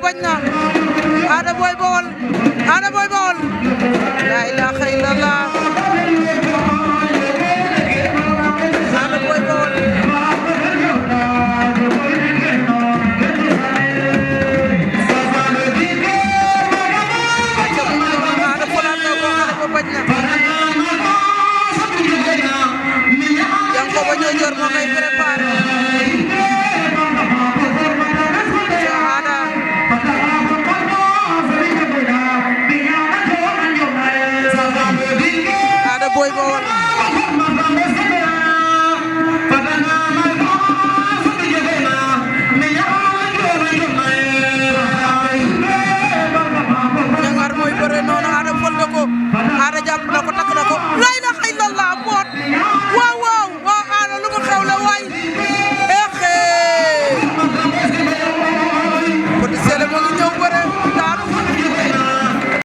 bañ na Ada Boy Baol la ilaha illallah Ada Boy Baol Ada folaat na ko xale ba bañ na Yankoba Niodior moo koy préparé Ada Boy Baol